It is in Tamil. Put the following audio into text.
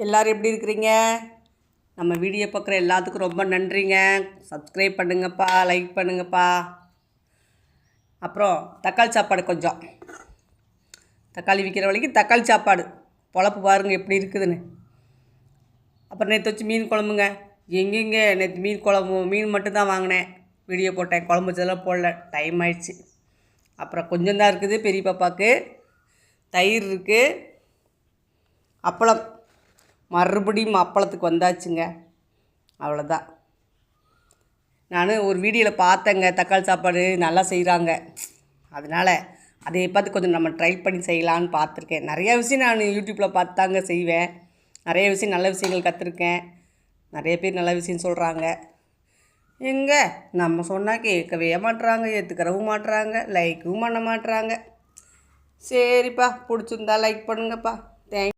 எல்லோரும் எப்படி இருக்கிறீங்க? நம்ம வீடியோ பார்க்குற எல்லாத்துக்கும் ரொம்ப நன்றிங்க. சப்ஸ்கிரைப் பண்ணுங்கப்பா, லைக் பண்ணுங்கப்பா. அப்புறம் தக்காளி சாப்பாடு கொஞ்சம், தக்காளி விற்கிற வரைக்கும் தக்காளி சாப்பாடு பொழப்பு பாருங்கள் எப்படி இருக்குதுன்னு. அப்புறம் நேற்று வச்சு மீன் குழம்புங்க. எங்கெங்கே நேற்று மீன் மட்டும்தான் வாங்கினேன், வீடியோ போட்டேன், குழம்பு வச்சதெல்லாம் போடல, டைம் ஆயிடுச்சு. அப்புறம் கொஞ்சம் தான் இருக்குது பெரிய பாப்பாவுக்கு. தயிர் இருக்குது, அப்பளம், மறுபடியும் அப்பளத்துக்கு வந்தாச்சுங்க. அவ்வளோதான். நான் ஒரு வீடியோவில் பார்த்தேங்க, தக்காளி சாப்பாடு நல்லா செய்கிறாங்க. அதனால் அதை பார்த்து கொஞ்சம் நம்ம ட்ரை பண்ணி செய்யலான்னு பார்த்துருக்கேன். நிறையா விஷயம் நான் யூடியூப்பில் பார்த்து தாங்க செய்வேன். நிறைய விஷயம் நல்ல விஷயங்கள் கற்றுருக்கேன். நிறைய பேர் நல்ல விஷயம் சொல்கிறாங்க. எங்கே நம்ம சொன்னால் கேட்கவே மாட்டுறாங்க, ஏற்றுக்கிறவும் மாட்டுறாங்க, லைக்கும் பண்ண மாட்டுறாங்க. சரிப்பா, பிடிச்சிருந்தா லைக் பண்ணுங்கப்பா. தேங்க்ஸ்.